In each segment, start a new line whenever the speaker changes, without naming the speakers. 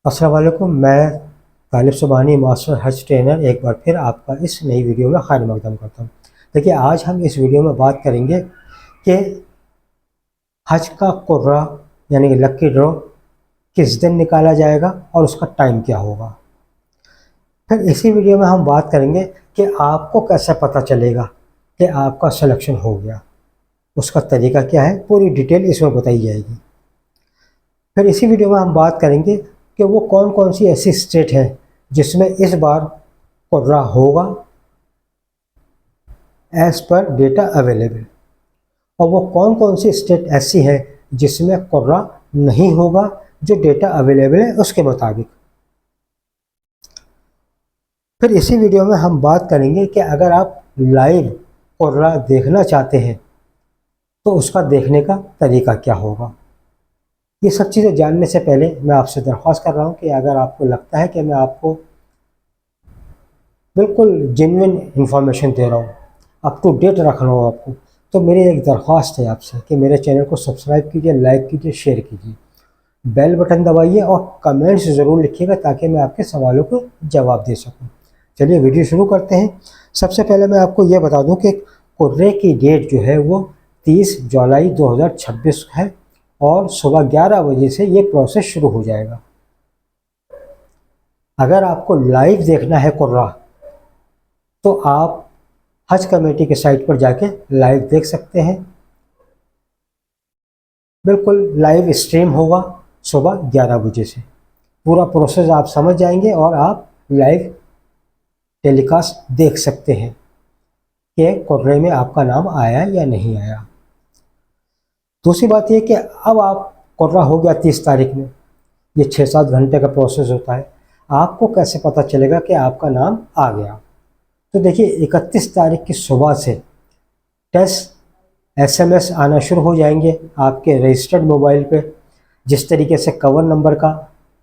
अस्सलाम वालेकुम। मैं तालिब सुबहानी मास्टर हज ट्रेनर एक बार फिर आपका इस नई वीडियो में खैर मकदम करता हूँ। देखिए, आज हम इस वीडियो में बात करेंगे कि हज का कुर्रा यानी कि लक्की ड्रॉ किस दिन निकाला जाएगा और उसका टाइम क्या होगा। फिर इसी वीडियो में हम बात करेंगे कि आपको कैसे पता चलेगा कि आपका सिलेक्शन हो गया, उसका तरीका क्या है, पूरी डिटेल इसमें बताई जाएगी। फिर इसी वीडियो में हम बात करेंगे कि वो कौन कौन सी ऐसी स्टेट है जिसमें इस बार कुर्रा होगा एज पर डेटा अवेलेबल, और वो कौन कौन सी स्टेट ऐसी है जिसमें कुर्रा नहीं होगा जो डेटा अवेलेबल है उसके मुताबिक। फिर इसी वीडियो में हम बात करेंगे कि अगर आप लाइव कुर्रा देखना चाहते हैं तो उसका देखने का तरीका क्या होगा। ये सब चीज़ें जानने से पहले मैं आपसे दरख्वास्त कर रहा हूँ कि अगर आपको लगता है कि मैं आपको बिल्कुल जेन्युइन इंफॉर्मेशन दे रहा हूँ, अप टू डेट रख रहा हूँ आपको, तो मेरी एक दरख्वास्त है आपसे कि मेरे चैनल को सब्सक्राइब कीजिए, लाइक कीजिए, शेयर कीजिए, बेल बटन दबाइए और कमेंट्स ज़रूर लिखिएगा ताकि मैं आपके सवालों को जवाब दे सकूँ। चलिए वीडियो शुरू करते हैं। सबसे पहले मैं आपको ये बता दूँ कि कुर्रे की डेट जो है वो 30 जुलाई 2026 है और सुबह 11 बजे से ये प्रोसेस शुरू हो जाएगा। अगर आपको लाइव देखना है कुर्रा तो आप हज कमेटी के साइट पर जाके लाइव देख सकते हैं। बिल्कुल लाइव स्ट्रीम होगा सुबह 11 बजे से। पूरा प्रोसेस आप समझ जाएंगे और आप लाइव टेलीकास्ट देख सकते हैं कि कुर्रे में आपका नाम आया या नहीं आया। दूसरी बात यह कि अब आप कुर्रा हो गया 30 तारीख में, ये 6-7 घंटे का प्रोसेस होता है। आपको कैसे पता चलेगा कि आपका नाम आ गया? तो देखिए, 31 तारीख की सुबह से टेस्ट SMS आना शुरू हो जाएंगे आपके रजिस्टर्ड मोबाइल पे। जिस तरीके से कवर नंबर का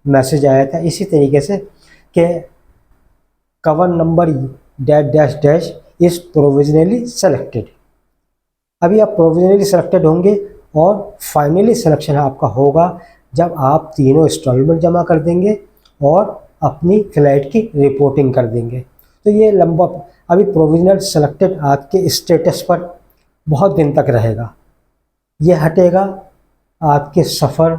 मैसेज आया था इसी तरीके से कि cover number dash dash dash is provisionally selected. अभी आप प्रोविजनली सेलेक्टेड होंगे और फाइनली सिलेक्शन आपका होगा जब आप तीनों इंस्टॉलमेंट जमा कर देंगे और अपनी फ़्लाइट की रिपोर्टिंग कर देंगे। तो ये लंबा, अभी प्रोविजनल सेलेक्टेड आपके स्टेटस पर बहुत दिन तक रहेगा। ये हटेगा आपके सफ़र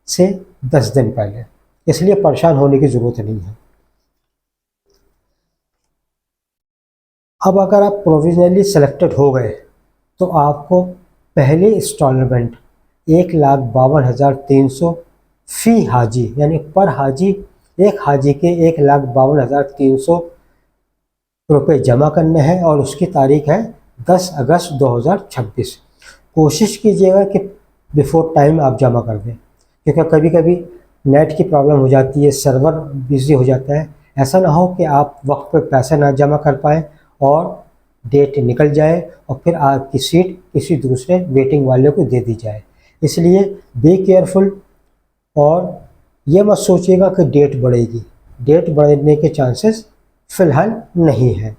से 10 दिन पहले, इसलिए परेशान होने की ज़रूरत नहीं है। अब अगर आप प्रोविजनली सेलेक्टेड हो गए तो आपको पहले इंस्टॉलमेंट 1,52,300 फ़ी हाजी यानी पर हाजी, एक हाजी के 1,52,300 रुपये जमा करने हैं और उसकी तारीख है 10 अगस्त 2026। कोशिश कीजिएगा कि बिफोर टाइम आप जमा कर दें, क्योंकि कभी कभी नेट की प्रॉब्लम हो जाती है, सर्वर बिज़ी हो जाता है। ऐसा ना हो कि आप वक्त पे पैसा ना जमा कर पाएँ और डेट निकल जाए और फिर आपकी सीट किसी दूसरे वेटिंग वाले को दे दी जाए। इसलिए बी केयरफुल और ये मत सोचिएगा कि डेट बढ़ेगी। डेट बढ़ने के चांसेस फ़िलहाल नहीं है।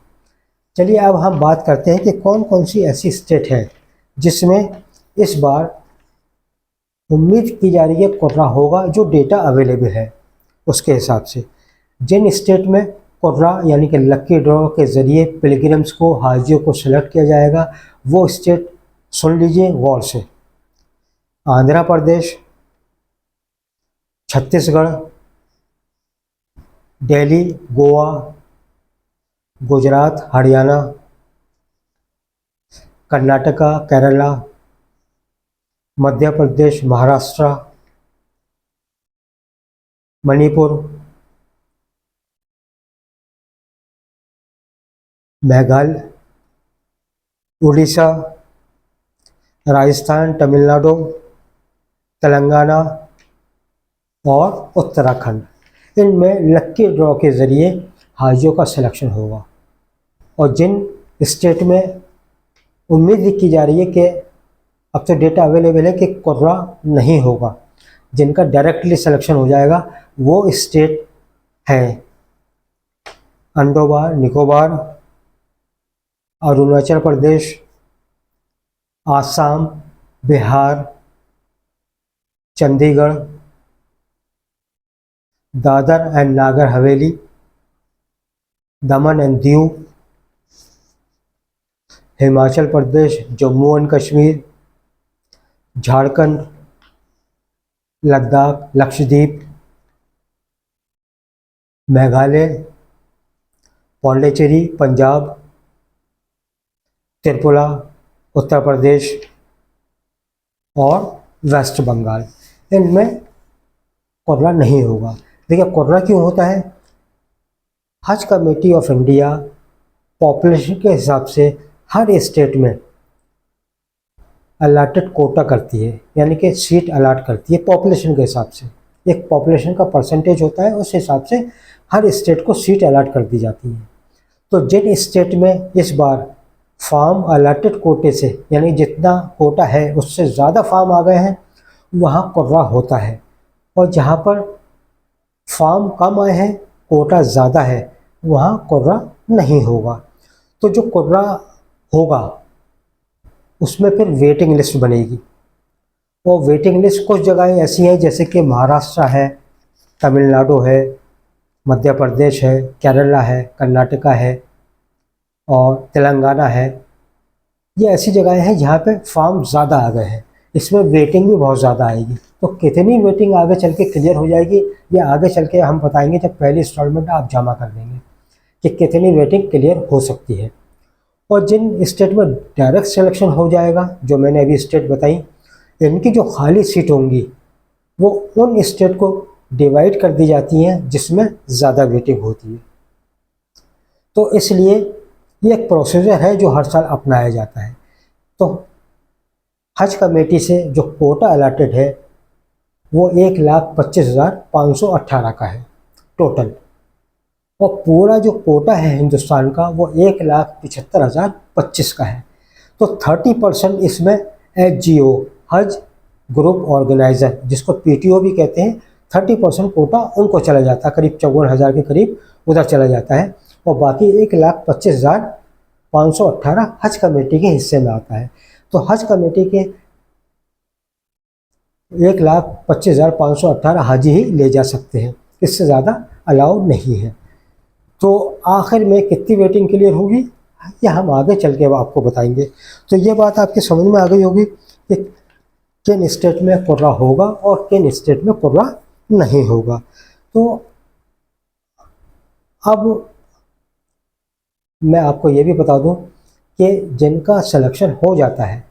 चलिए अब हम बात करते हैं कि कौन कौन सी ऐसी स्टेट है जिसमें इस बार उम्मीद की जा रही है कुर्रा होगा जो डेटा अवेलेबल है उसके हिसाब से। जिन स्टेट में कुर्रा यानी कि लक्की ड्रॉ के ज़रिए पिलग्रिम्स को, हाजियों को सेलेक्ट किया जाएगा, वो स्टेट सुन लीजिए गौर से। आंध्र प्रदेश, छत्तीसगढ़, दिल्ली, गोवा, गुजरात, हरियाणा, कर्नाटका, केरला, मध्य प्रदेश, महाराष्ट्र, मणिपुर, मेघालय, उड़ीसा, राजस्थान, तमिलनाडु, तेलंगाना और उत्तराखंड। इनमें लक्की ड्रॉ के ज़रिए हाजियों का सिलेक्शन होगा। और जिन स्टेट में उम्मीद की जा रही है कि अब तो डेटा अवेलेबल है कि कुर्रा नहीं होगा, जिनका डायरेक्टली सिलेक्शन हो जाएगा, वो स्टेट हैं अंडोबार, Nicobar, Arunachal Pradesh, Assam, Bihar, Chandigarh, Dadra and Nagar Haveli, Daman and Diu, Himachal Pradesh, Jammu and Kashmir, Jharkhand, Ladakh, Lakshadweep, Meghalaya, Pondicherry, Punjab, Tripura, Uttar Pradesh और वेस्ट बंगाल। इनमें कोर्रा नहीं होगा। देखिए कोर्रा क्यों होता है? हज कमेटी ऑफ इंडिया पॉपुलेशन के हिसाब से हर स्टेट में अलाटेड कोटा करती है, यानी कि सीट अलाट करती है पॉपुलेशन के हिसाब से। एक पॉपुलेशन का परसेंटेज होता है, उस हिसाब से हर स्टेट को सीट अलाट कर दी जाती है। तो जिन स्टेट में इस बार फार्म अलाटेड कोटे से, यानी जितना कोटा है उससे ज़्यादा फार्म आ गए हैं, वहाँ कोर्रा होता है। और जहाँ पर फार्म कम आए हैं, कोटा ज़्यादा है, वहाँ कोर्रा नहीं होगा। तो जो कोर्रा होगा उसमें फिर वेटिंग लिस्ट बनेगी। और वेटिंग लिस्ट कुछ जगहें ऐसी हैं जैसे कि महाराष्ट्र है, तमिलनाडु है, मध्य प्रदेश है, केरला है, कर्नाटका है और तेलंगाना है। ये ऐसी जगहें हैं जहाँ पे फार्म ज़्यादा आ गए हैं, इसमें वेटिंग भी बहुत ज़्यादा आएगी। तो कितनी वेटिंग आगे चल के क्लियर हो जाएगी, ये आगे चल के हम बताएंगे जब पहली इंस्टॉलमेंट आप जमा कर देंगे कि कितनी वेटिंग क्लियर हो सकती है। और जिन स्टेट में डायरेक्ट सिलेक्शन हो जाएगा, जो मैंने अभी स्टेट बताई, इनकी जो खाली सीट होंगी वो उन स्टेट को डिवाइड कर दी जाती हैं जिसमें ज़्यादा वेटिंग होती है। तो इसलिए ये एक प्रोसीजर है जो हर साल अपनाया जाता है। तो हज कमेटी से जो कोटा अलाटेड है वो 1,25,518 का है टोटल। और पूरा जो कोटा है हिंदुस्तान का वो 1,75,025 का है। तो 30% इसमें HGO, हज ग्रुप ऑर्गेनाइज़र, जिसको PTO भी कहते हैं, 30% कोटा उनको चला जाता है, करीब 54,000 के करीब उधर चला जाता है। और बाकी 1,25,518 हज कमेटी के हिस्से में आता है। तो हज कमेटी के 1,25,518 हाजी ही ले जा सकते हैं, इससे ज़्यादा अलाउ नहीं है। तो आखिर में कितनी वेटिंग क्लियर होगी ये हम आगे चल के आपको बताएंगे। तो ये बात आपकी समझ में आ गई होगी कि किन स्टेट में कोर्रा होगा और किन स्टेट में कोर्रा नहीं होगा। तो अब मैं आपको ये भी बता दूं कि जिनका सिलेक्शन हो जाता है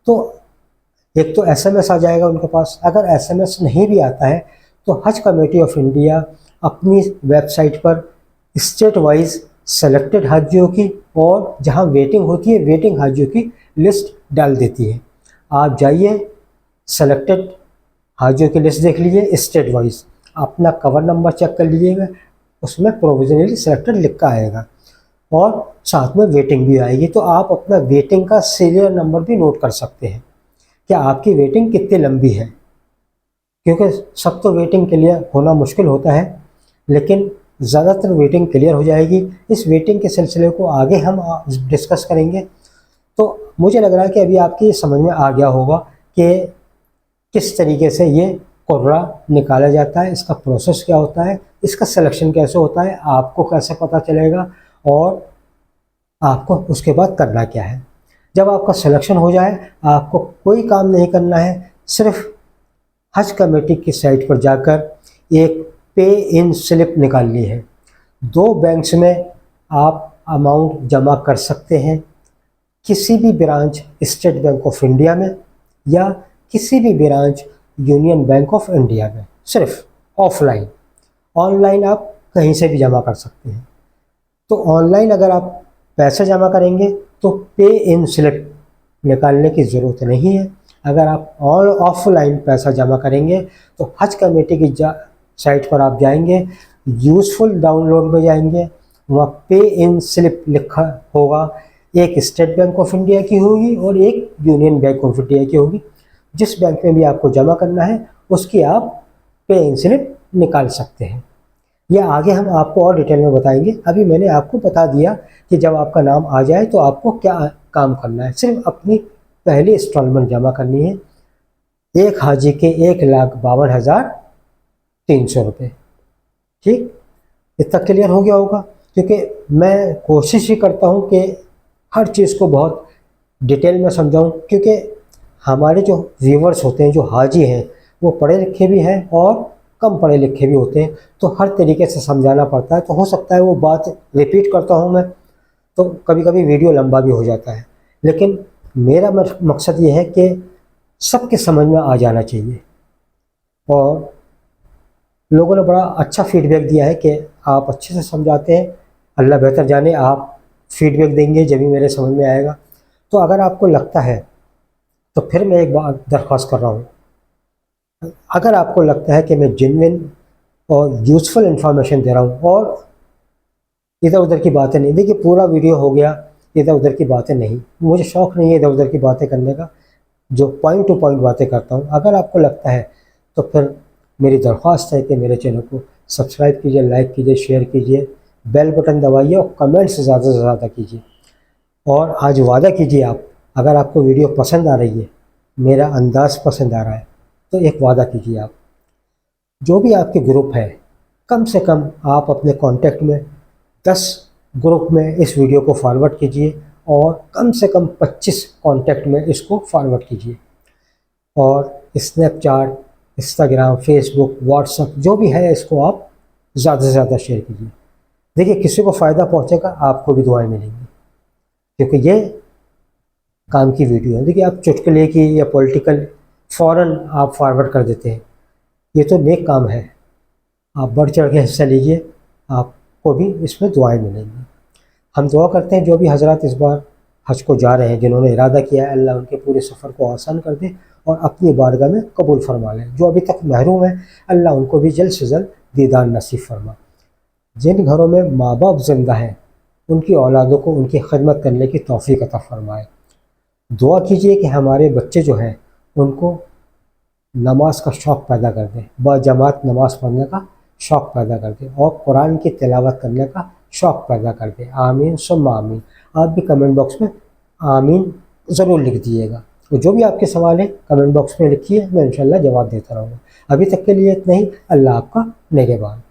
तो एक तो SMS आ जाएगा उनके पास। अगर SMS नहीं भी आता है तो हज कमेटी ऑफ इंडिया अपनी वेबसाइट पर स्टेट वाइज सेलेक्टेड हाजियों की और जहां वेटिंग होती है वेटिंग हाजियों की लिस्ट डाल देती है। आप जाइए, सेलेक्टेड हाजियों की लिस्ट देख लीजिए स्टेट वाइज, अपना कवर नंबर चेक कर लीजिएगा, उसमें प्रोविजनली सेलेक्टेड लिखा आएगा और साथ में वेटिंग भी आएगी। तो आप अपना वेटिंग का सीरियल नंबर भी नोट कर सकते हैं कि आपकी वेटिंग कितनी लंबी है, क्योंकि सब तो वेटिंग क्लियर होना मुश्किल होता है, लेकिन ज़्यादातर वेटिंग क्लियर हो जाएगी। इस वेटिंग के सिलसिले को आगे हम डिस्कस करेंगे। तो मुझे लग रहा है कि अभी आपकी समझ में आ गया होगा कि किस तरीके से ये कोर्रा निकाला जाता है, इसका प्रोसेस क्या होता है, इसका सिलेक्शन कैसे होता है, आपको कैसे पता चलेगा और आपको उसके बाद करना क्या है। जब आपका सिलेक्शन हो जाए आपको कोई काम नहीं करना है, सिर्फ हज कमेटी की साइट पर जाकर एक पे इन स्लिप निकालनी है। 2 बैंक्स में आप अमाउंट जमा कर सकते हैं, किसी भी branch state bank of India में या किसी भी branch union bank of India में, सिर्फ ऑफलाइन। ऑनलाइन आप कहीं से भी जमा कर सकते हैं। तो ऑनलाइन अगर आप पैसे जमा करेंगे तो पे इन स्लिप निकालने की ज़रूरत नहीं है। अगर आप ऑफलाइन पैसा जमा करेंगे तो हज कमेटी की साइट पर आप जाएंगे, यूज़फुल डाउनलोड में जाएंगे, वहाँ पे इन स्लिप लिखा होगा, एक स्टेट बैंक ऑफ इंडिया की होगी और एक यूनियन बैंक ऑफ इंडिया की होगी। जिस बैंक में भी आपको जमा करना है उसकी आप पे इन स्लिप निकाल सकते हैं। यह आगे हम आपको और डिटेल में बताएंगे। अभी मैंने आपको बता दिया कि जब आपका नाम आ जाए तो आपको क्या काम करना है। सिर्फ अपनी पहली इंस्टॉलमेंट जमा करनी है। एक हाजी के 1,52,000 ₹300। ठीक, इतना क्लियर हो गया होगा, क्योंकि मैं कोशिश ही करता हूँ कि हर चीज़ को बहुत डिटेल में समझाऊँ, क्योंकि हमारे जो व्यूवर्स होते हैं, जो हाजी हैं, वो पढ़े लिखे भी हैं और कम पढ़े लिखे भी होते हैं, तो हर तरीके से समझाना पड़ता है। तो हो सकता है वो बात रिपीट करता हूँ मैं, तो कभी कभी वीडियो लंबा भी हो जाता है, लेकिन मेरा मकसद ये है कि सबके समझ में आ जाना चाहिए। और लोगों ने बड़ा अच्छा फीडबैक दिया है कि आप अच्छे से समझाते हैं। अल्लाह बेहतर जाने, आप फीडबैक देंगे जब भी मेरे समझ में आएगा। तो अगर आपको लगता है, तो फिर मैं एक बात दरख्वास्त कर रहा हूँ, अगर आपको लगता है कि मैं जेन्युइन और यूज़फुल इन्फॉर्मेशन दे रहा हूँ और इधर उधर की बातें नहीं, देखिए पूरा वीडियो हो गया इधर उधर की बातें नहीं, मुझे शौक़ नहीं है इधर उधर की बातें करने का, जो पॉइंट टू पॉइंट बातें करता हूँ। अगर आपको लगता है तो फिर मेरी दरख्वास्त है कि मेरे चैनल को सब्सक्राइब कीजिए, लाइक कीजिए, शेयर कीजिए, बेल बटन दबाइए और कमेंट्स ज़्यादा से ज़्यादा कीजिए। और आज वादा कीजिए आप, अगर आपको वीडियो पसंद आ रही है, मेरा अंदाज़ पसंद आ रहा है, तो एक वादा कीजिए आप, जो भी आपके ग्रुप है, कम से कम आप अपने कॉन्टेक्ट में 10 ग्रुप में इस वीडियो को फॉरवर्ड कीजिए और कम से कम 25 कॉन्टेक्ट में इसको फॉरवर्ड कीजिए। और स्नैपचैट, इंस्टाग्राम, फेसबुक, व्हाट्सएप जो भी है, इसको आप ज़्यादा से ज़्यादा शेयर कीजिए। देखिए किसी को फ़ायदा पहुंचेगा, आपको भी दुआएं मिलेंगी, क्योंकि ये काम की वीडियो है। देखिए आप चुटकुले की या पॉलिटिकल फ़ौरन आप फॉरवर्ड कर देते हैं, ये तो नेक काम है, आप बढ़ चढ़ के हिस्सा लीजिए, आपको भी इसमें दुआएं मिलेंगी। हम दुआ करते हैं जो भी हजरात इस बार हज को जा रहे हैं, जिन्होंने इरादा किया है, अल्लाह उनके पूरे सफ़र को आसान कर दे और अपनी बारगाह में कबूल फरमा लें। जो अभी तक महरूम है, अल्लाह उनको भी जल्द से जल्द दीदार नसीब फरमा। जिन घरों में माँ बाप ज़िंदा हैं, उनकी औलादों को उनकी खिदमत करने की तौफीक अता फरमाए। दुआ कीजिए कि हमारे बच्चे जो हैं, उनको नमाज का शौक़ पैदा कर दें, बाजमात नमाज पढ़ने का शौक़ पैदा कर दें और कुरान की तिलावत करने का शौक़ पैदा कर दें। आमीन सुम्मा आमीन। आप भी कमेंट बॉक्स में आमीन ज़रूर लिख दीजिएगा। तो जो भी आपके सवाल है कमेंट बॉक्स में लिखिए, मैं इंशाल्लाह जवाब देता रहूँगा। अभी तक के लिए इतना ही। अल्लाह आपका निगहबान।